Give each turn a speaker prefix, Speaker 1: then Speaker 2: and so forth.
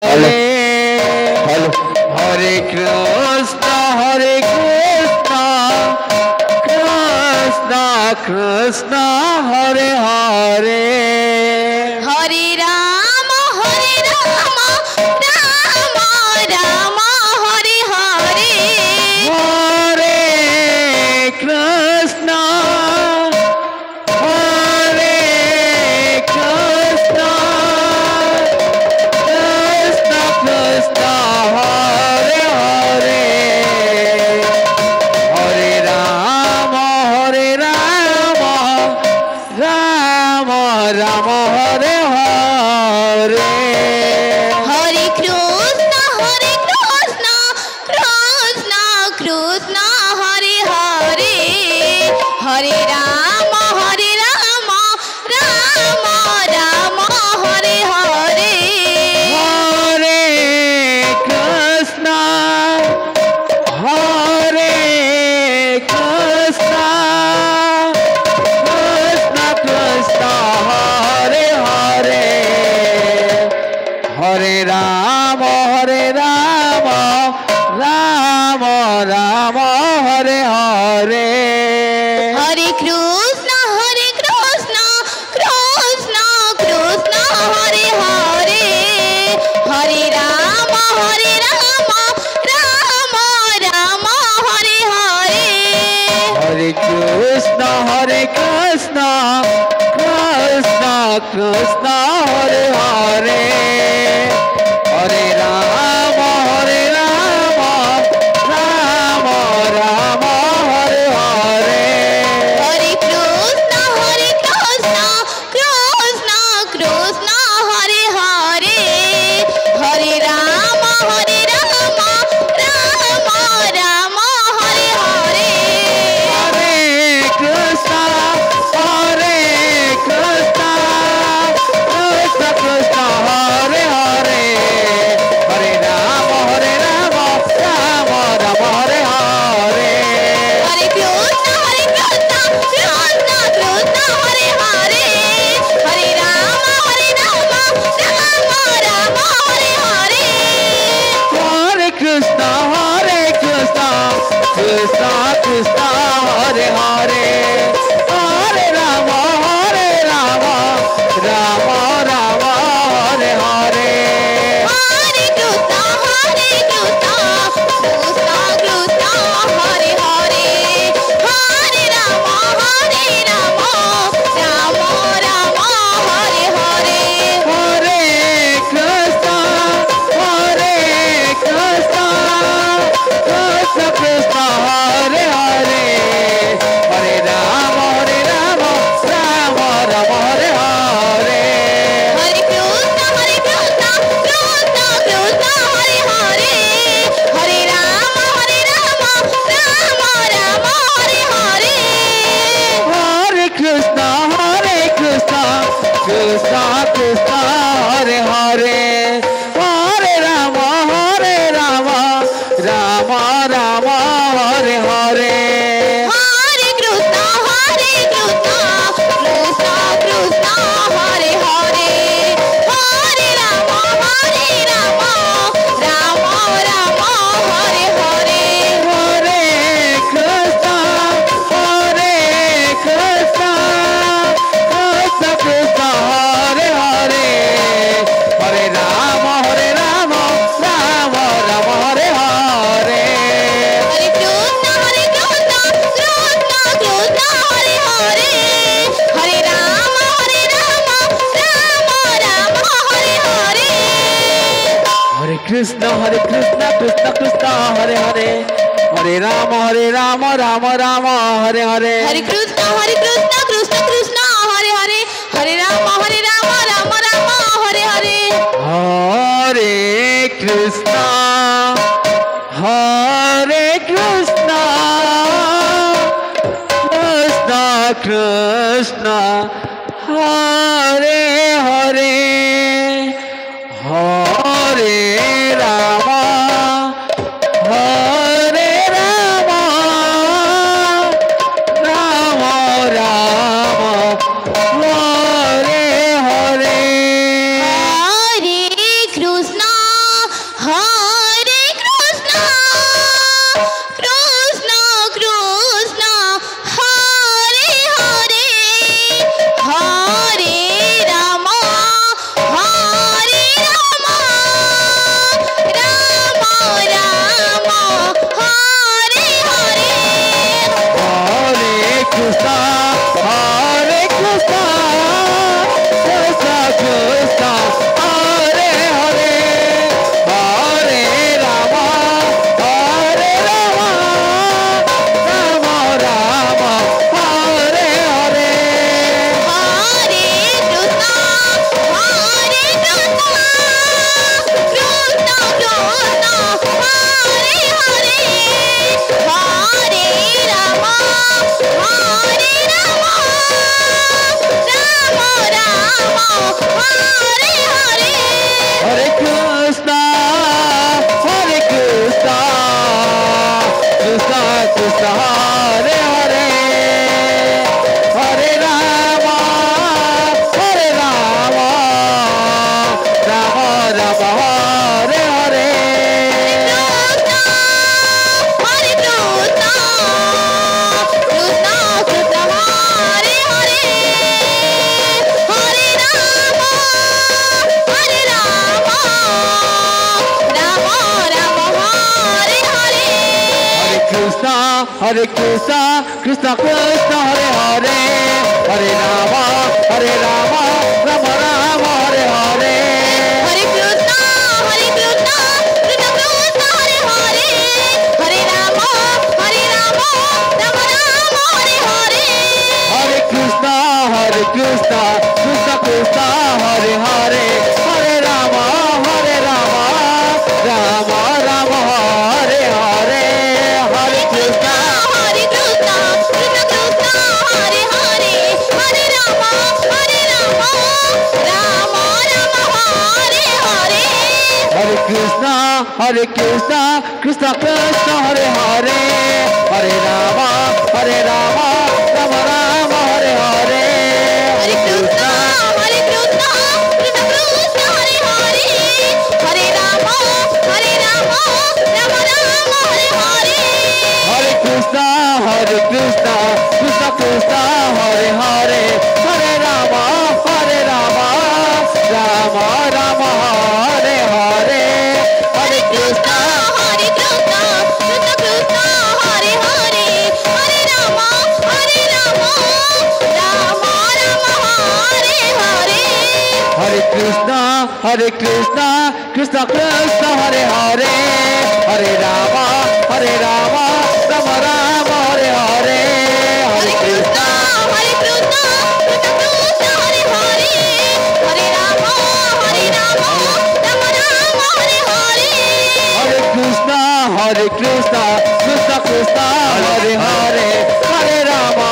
Speaker 1: Hare
Speaker 2: Hare
Speaker 1: Hare Krishna Krishna Krishna Hare Hare
Speaker 3: Hare Rama Rama Rama Hare Hare
Speaker 1: Hare Krishna Krishna Krishna Hare Hare Hare Rama Rama Rama Hare Hare
Speaker 3: Hare Krishna Krishna Krishna Hare Hare Hare Rama Rama Rama Hare Hare
Speaker 1: Hare Krishna Krishna Krishna Hare Hare Hare Rama Rama Hare Hare
Speaker 3: Hare Krishna Krishna Hare Hare Hare Rama Rama Hare Hare
Speaker 1: Hare Krishna Krishna Krishna Hare Hare Hare Rama Rama Hare Hare
Speaker 3: Hare Krishna Krishna Hare Hare Hare Rama Rama Hare Hare
Speaker 1: Hare Krishna Krishna Krishna Hare Hare Hare Rama Rama Hare Hare
Speaker 3: Hare Krishna Krishna Hare Hare Hare Rama Rama Hare Hare
Speaker 1: Hare Krishna Krishna Krishna Hare Hare Hare Rama Rama Hare Hare
Speaker 3: Hare Krishna Krishna Hare Hare Hare Rama Rama Hare Hare
Speaker 1: Hare Krishna Krishna Hare Hare Hare Rama Rama Hare Hare
Speaker 3: Hare Krishna Krishna Hare Hare Hare Rama Rama Hare Hare
Speaker 1: Hare Krishna Krishna Hare Hare Hare Rama Rama Hare Hare
Speaker 3: Hare Krishna Krishna Hare Hare Hare Rama Rama Hare Hare
Speaker 1: Hare Krishna Krishna Hare Hare Hare Rama Rama Hare Hare
Speaker 3: Hare Krishna Krishna Hare Hare Hare Rama Rama Hare Hare
Speaker 1: Hare Krishna Krishna Hare Hare Hare Rama Rama Hare Hare
Speaker 3: Hare Krishna Krishna Hare Hare Hare Rama Rama Hare Hare
Speaker 1: Hare Krishna Krishna Hare Hare Hare Rama Rama Hare Hare
Speaker 3: Hare Krishna Hare Krishna, Krishna Krishna, Hare Hare, Hare Rama, Hare Rama, Rama Rama, Hare Hare.
Speaker 1: Hare Krishna, Hare Krishna, Krishna Krishna, Hare Hare, Hare Rama, Hare Rama, Rama Rama, Hare Hare.
Speaker 3: Hare Krishna, Hare Krishna, Krishna Krishna, Hare Hare, Hare Rama, Hare Rama, Rama Rama, Hare Hare.
Speaker 1: Hare Krishna, Hare Krishna, Krishna Krishna, Hare Hare, Hare Rama, Hare Rama, Rama Rama, Hare Hare.
Speaker 3: Hare Krishna, Krishna Krishna, Hare Hare, Hare Rama, Hare Rama, Rama Rama, Hare Hare.
Speaker 1: Hare Krishna, Hare Krishna, Krishna Krishna, Hare Hare, Hare Rama, Hare Rama, Rama Rama, Hare Hare.
Speaker 3: Hare Krishna, Hare Krishna, Krishna Krishna, Hare Hare, Hare Rama, Hare Rama, Rama Rama, Hare Hare.
Speaker 1: Hare Krishna, Hare Krishna, Krishna Krishna, Hare Hare, Hare Rama, Hare Rama, Rama Rama, Hare Hare. Hare Krishna,
Speaker 3: Hare Krishna, Krishna Krishna, Hare Hare, Hare Rama, Hare Rama, Rama Rama, Hare Hare.
Speaker 1: Hare Krishna, Hare Krishna, Krishna Krishna, Hare Hare, Hare Rama, Hare Rama, Rama Rama, Hare Hare.
Speaker 3: Hare Krishna, Hare Krishna, Krishna Krishna, Hare Hare, Hare Rama, Hare Rama, Rama Rama, Hare Hare.
Speaker 1: Hare Krishna, Hare Krishna, Krishna Krishna, Hare Hare, Hare Rama, Hare Rama, Rama Rama, Hare Hare. Hare Krishna,
Speaker 3: Hare Krishna, Krishna Krishna, Hare Hare, Hare Rama, Hare Rama, Rama Rama, Hare Hare.
Speaker 1: Hare Krishna, Hare Krishna, Krishna Krishna, Hare Hare, Hare Rama, Hare Rama, Rama Rama, Hare Hare. Hare Krishna,
Speaker 3: Hare Krishna, Krishna Krishna, Hare Hare, Hare Rama, Hare Rama, Rama Rama, Hare Hare.
Speaker 1: Hare Krishna, Hare Krishna, Krishna Krishna, Hare Hare, Hare Rama.